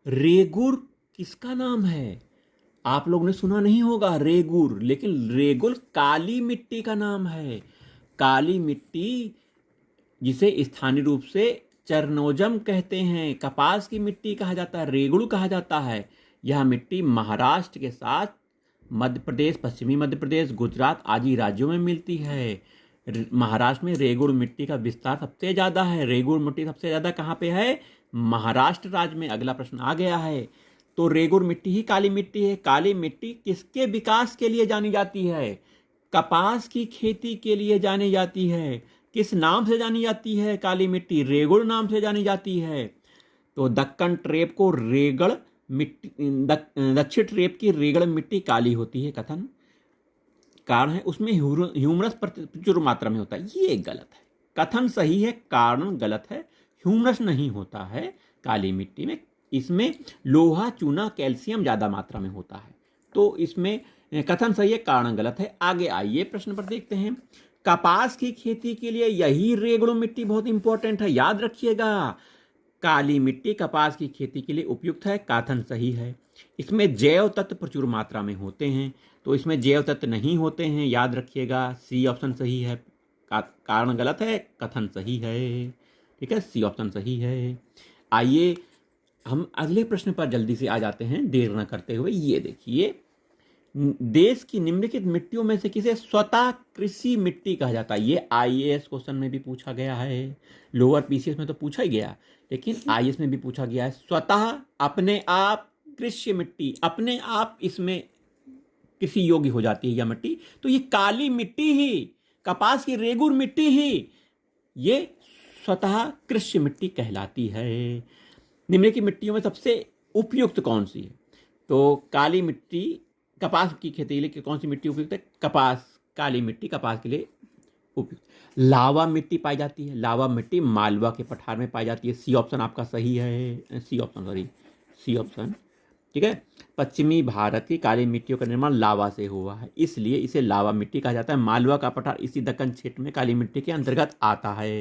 रेगुर किसका नाम है? आप लोग ने सुना नहीं होगा रेगुर, लेकिन रेगुर काली मिट्टी का नाम है। काली मिट्टी, जिसे स्थानीय रूप से चरनोजम कहते हैं, कपास की मिट्टी कहा जाता है, रेगुड़ कहा जाता है। यह मिट्टी महाराष्ट्र के साथ मध्य प्रदेश, पश्चिमी मध्य प्रदेश, गुजरात आदि राज्यों में मिलती है। महाराष्ट्र में रेगुड़ मिट्टी का विस्तार सबसे ज़्यादा है। रेगुड़ मिट्टी सबसे ज़्यादा कहाँ पे है? महाराष्ट्र राज्य में। अगला प्रश्न आ गया है। तो रेगुड़ मिट्टी ही काली मिट्टी है। काली मिट्टी किसके विकास के लिए जानी जाती है? कपास की खेती के लिए जानी जाती है। किस नाम से जानी जाती है काली मिट्टी? रेगुड़ नाम से जानी जाती है। तो दक्कन ट्रेप को रेगड़ मिट्टी, दक्षिण ट्रेप की रेगड़ मिट्टी काली होती है। कथन कारण है उसमें ह्यूमरस प्रचुर मात्रा में होता है, ये गलत है। कथन सही है, कारण गलत है। ह्यूमरस नहीं होता है काली मिट्टी में। इसमें लोहा, चूना, कैल्शियम ज्यादा मात्रा में होता है। तो इसमें कथन सही है, कारण गलत है। आगे आइए प्रश्न पर देखते हैं। कपास की खेती के लिए यही रेगड़ मिट्टी बहुत इंपॉर्टेंट है, याद रखिएगा। काली मिट्टी कपास की खेती के लिए उपयुक्त है, कथन सही है। इसमें जैव तत्व प्रचुर मात्रा में होते हैं, तो इसमें जैव तत्व नहीं होते हैं, याद रखिएगा। सी ऑप्शन सही है। कारण गलत है, कथन सही है। ठीक है, सी ऑप्शन सही है। आइए हम अगले प्रश्न पर जल्दी से आ जाते हैं, देर न करते हुए। ये देखिए, देश की निम्नलिखित मिट्टियों में से किसे स्वतः कृषि मिट्टी कहा जाता है? ये आईएएस क्वेश्चन में भी पूछा गया है, लोअर पीसीएस में तो पूछा ही गया, लेकिन आईएएस में भी पूछा गया है। स्वतः, अपने आप, कृषि मिट्टी, अपने आप इसमें कृषि योग्य हो जाती है यह मिट्टी। तो ये काली मिट्टी ही, कपास की रेगुड़ मिट्टी ही, ये स्वतः कृषि मिट्टी कहलाती है। निम्नलिखित मिट्टियों में सबसे उपयुक्त कौन सी है? तो काली मिट्टी, कपास की खेती के लिए कौन सी मिट्टी उपयुक्त है? कपास, काली मिट्टी कपास के लिए उपयुक्त। लावा मिट्टी पाई जाती है, लावा मिट्टी मालवा के पठार में पाई जाती है। सी ऑप्शन आपका सही है, C option, sorry, C option. ठीक है, पश्चिमी भारत की काली मिट्टियों का निर्माण लावा से हुआ है, इसलिए इसे लावा मिट्टी कहा जाता है। मालवा का पठार इसी दक्कन क्षेत्र में काली मिट्टी के अंतर्गत आता है।